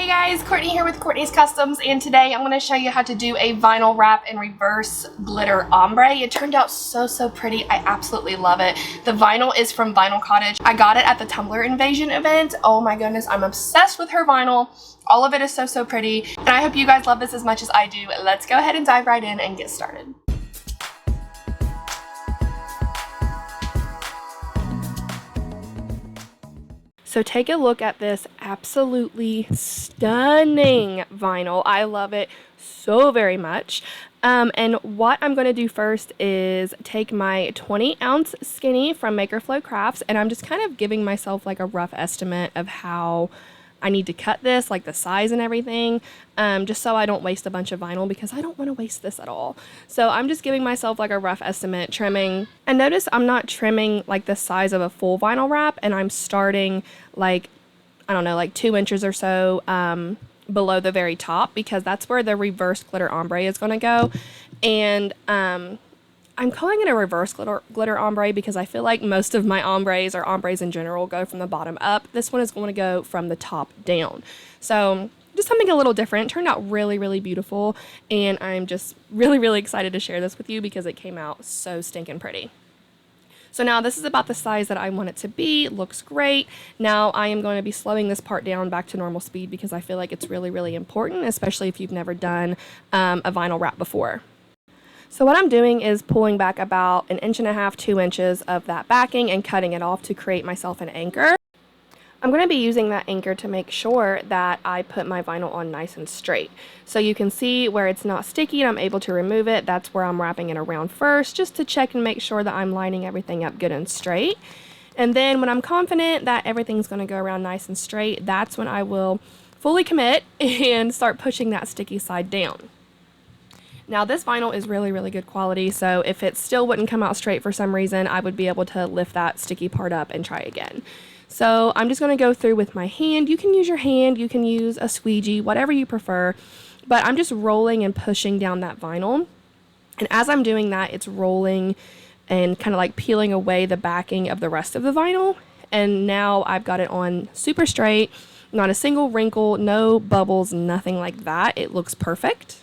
Hey guys, Courtney here with Courtney's Customs, and today I'm going to show you how to do a vinyl wrap and reverse glitter ombre. It turned out so pretty. I absolutely love it. The vinyl is from Vinyl Cottage. I got it at the Tumbler Invasion event. Oh my goodness, I'm obsessed with her vinyl. All of it is so pretty, and I hope you guys love this as much as I do. Let's go ahead and dive right in and get started. So take a look at this absolutely stunning vinyl. I love it so very much. And what I'm going to do first is take my 20-ounce skinny from Maker Flow Crafts, and I'm just kind of giving myself like a rough estimate of how I need to cut this, like the size and everything, just so I don't waste a bunch of vinyl, because I don't want to waste this at all. So I'm just giving myself like a rough estimate trimming. And notice I'm not trimming like the size of a full vinyl wrap, and I'm starting like, I don't know, like 2 inches or so below the very top, because that's where the reverse glitter ombre is going to go. And I'm calling it a reverse glitter ombre because I feel like most of my ombres, or ombres in general, go from the bottom up. This one is going to go from the top down. So just something a little different. It turned out really beautiful, and I'm just really excited to share this with you because it came out so stinking pretty. So now this is about the size that I want it to be. It looks great. Now I am going to be slowing this part down back to normal speed because I feel like it's really important, especially if you've never done a vinyl wrap before. So what I'm doing is pulling back about 1.5 inches, 2 inches of that backing and cutting it off to create myself an anchor. I'm going to be using that anchor to make sure that I put my vinyl on nice and straight. So you can see where it's not sticky and I'm able to remove it. That's where I'm wrapping it around first, just to check and make sure that I'm lining everything up good and straight. And then when I'm confident that everything's going to go around nice and straight, that's when I will fully commit and start pushing that sticky side down. Now this vinyl is really good quality, so if it still wouldn't come out straight for some reason, I would be able to lift that sticky part up and try again. So I'm just going to go through with my hand. You can use your hand, you can use a squeegee, whatever you prefer, but I'm just rolling and pushing down that vinyl. And as I'm doing that, it's rolling and kind of like peeling away the backing of the rest of the vinyl. And now I've got it on super straight, not a single wrinkle, no bubbles, nothing like that. It looks perfect.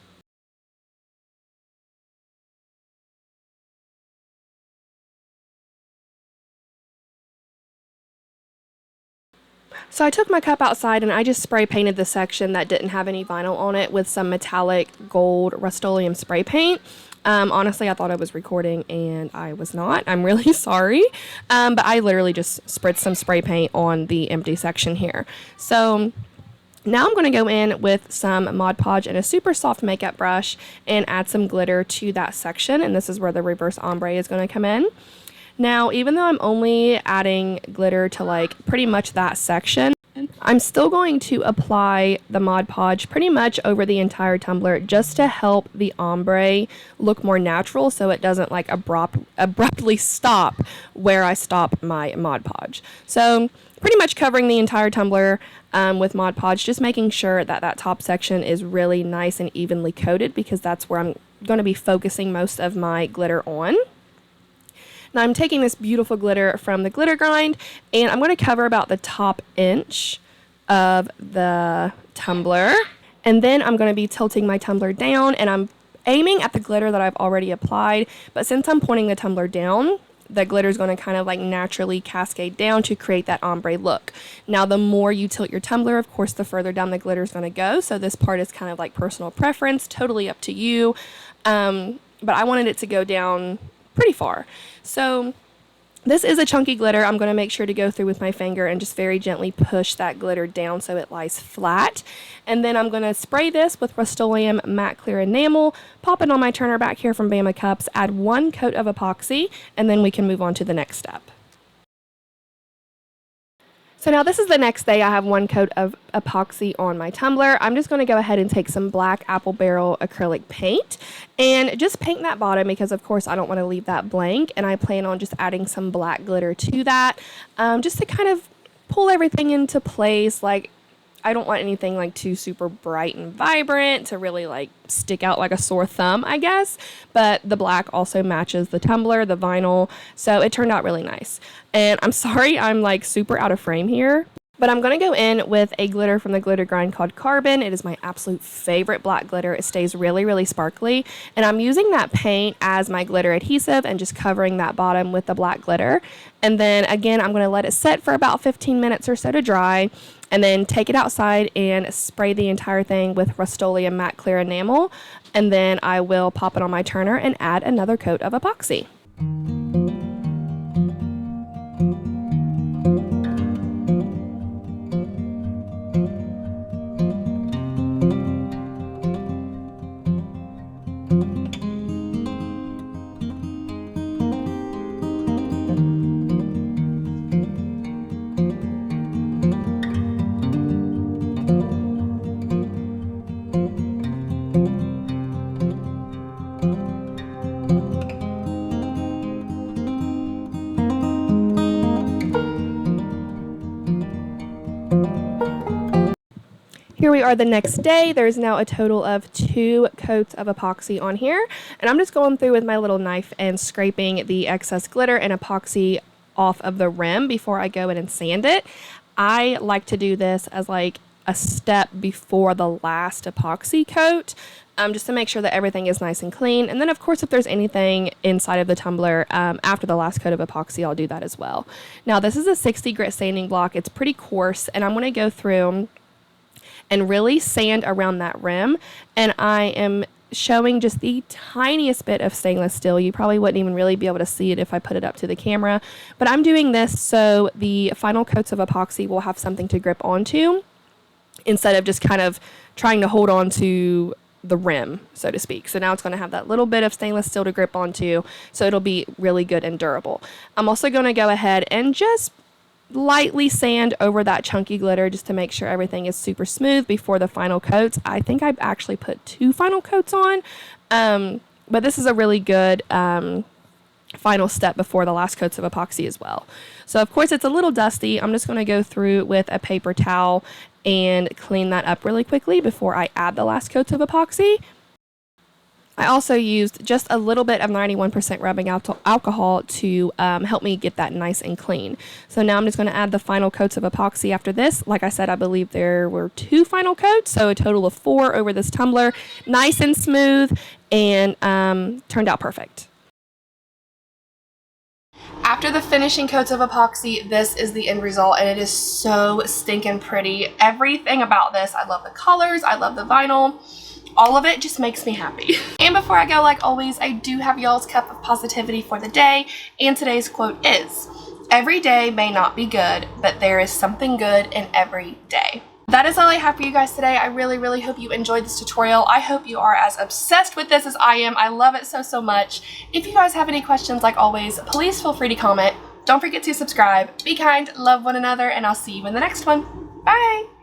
So I took my cup outside and I just spray painted the section that didn't have any vinyl on it with some metallic gold Rust-Oleum spray paint. Honestly, I thought I was recording and I was not. I'm really sorry. But I literally just spritzed some spray paint on the empty section here. So now I'm going to go in with some Mod Podge and a super soft makeup brush and add some glitter to that section. And this is where the reverse ombre is going to come in. Now, even though I'm only adding glitter to like pretty much that section, I'm still going to apply the Mod Podge pretty much over the entire tumbler just to help the ombre look more natural, so it doesn't like abruptly stop where I stop my Mod Podge. So pretty much covering the entire tumbler with Mod Podge, just making sure that that top section is really nice and evenly coated, because that's where I'm going to be focusing most of my glitter on. Now I'm taking this beautiful glitter from the glitter grind, and I'm going to cover about the top inch of the tumbler. And then I'm going to be tilting my tumbler down, and I'm aiming at the glitter that I've already applied. But since I'm pointing the tumbler down, the glitter is going to kind of like naturally cascade down to create that ombre look. Now the more you tilt your tumbler, of course, the further down the glitter is going to go. So this part is kind of like personal preference, totally up to you. But I wanted it to go down pretty far. So this is a chunky glitter. I'm going to make sure to go through with my finger and just very gently push that glitter down so it lies flat. And then I'm going to spray this with Rust-Oleum Matte Clear Enamel, pop it on my turner back here from Bama Cups, add 1 coat of epoxy, and then we can move on to the next step. So now this is the next day. I have 1 coat of epoxy on my tumbler. I'm just going to go ahead and take some black apple barrel acrylic paint and just paint that bottom, because of course I don't want to leave that blank, and I plan on just adding some black glitter to that, just to kind of pull everything into place. Like, I don't want anything like too super bright and vibrant to really like stick out like a sore thumb, I guess. But the black also matches the tumbler, the vinyl, so it turned out really nice. And I'm sorry I'm like super out of frame here, But I'm going to go in with a glitter from the glitter grind called Carbon. It is my absolute favorite black glitter. It stays really, really sparkly. And I'm using that paint as my glitter adhesive and just covering that bottom with the black glitter. And then again, I'm going to let it set for about 15 minutes or so to dry. And then take it outside and spray the entire thing with Rust-Oleum matte clear enamel. And then I will pop it on my turner and add another coat of epoxy. Here we are the next day. There's now a total of 2 coats of epoxy on here. And I'm just going through with my little knife and scraping the excess glitter and epoxy off of the rim before I go in and sand it. I like to do this as like a step before the last epoxy coat, just to make sure that everything is nice and clean. And then of course, if there's anything inside of the tumbler after the last coat of epoxy, I'll do that as well. Now this is a 60 grit sanding block. It's pretty coarse, and I'm going to go through and really sand around that rim. And I am showing just the tiniest bit of stainless steel. You probably wouldn't even really be able to see it if I put it up to the camera, but I'm doing this so the final coats of epoxy will have something to grip onto instead of just kind of trying to hold on to the rim, so to speak. So now it's going to have that little bit of stainless steel to grip onto, so it'll be really good and durable. I'm also going to go ahead and just lightly sand over that chunky glitter just to make sure everything is super smooth before the final coats. I think I've actually put 2 final coats on, but this is a really good final step before the last coats of epoxy as well. So of course it's a little dusty. I'm just going to go through with a paper towel and clean that up really quickly before I add the last coats of epoxy. I also used just a little bit of 91% rubbing alcohol to help me get that nice and clean. So now I'm just going to add the final coats of epoxy after this. Like I said, I believe there were 2 final coats, so a total of 4 over this tumbler. Nice and smooth, and turned out perfect. After the finishing coats of epoxy, this is the end result, and it is so stinking pretty. Everything about this, I love the colors, I love the vinyl. All of it just makes me happy. And before I go, like always, I do have y'all's cup of positivity for the day, and today's quote is, "Every day may not be good, but there is something good in every day." That is all I have for you guys today. I really, really hope you enjoyed this tutorial. I hope you are as obsessed with this as I am. I love it so, so much. If you guys have any questions, like always, please feel free to comment. Don't forget to subscribe. Be kind, love one another, and I'll see you in the next one. Bye!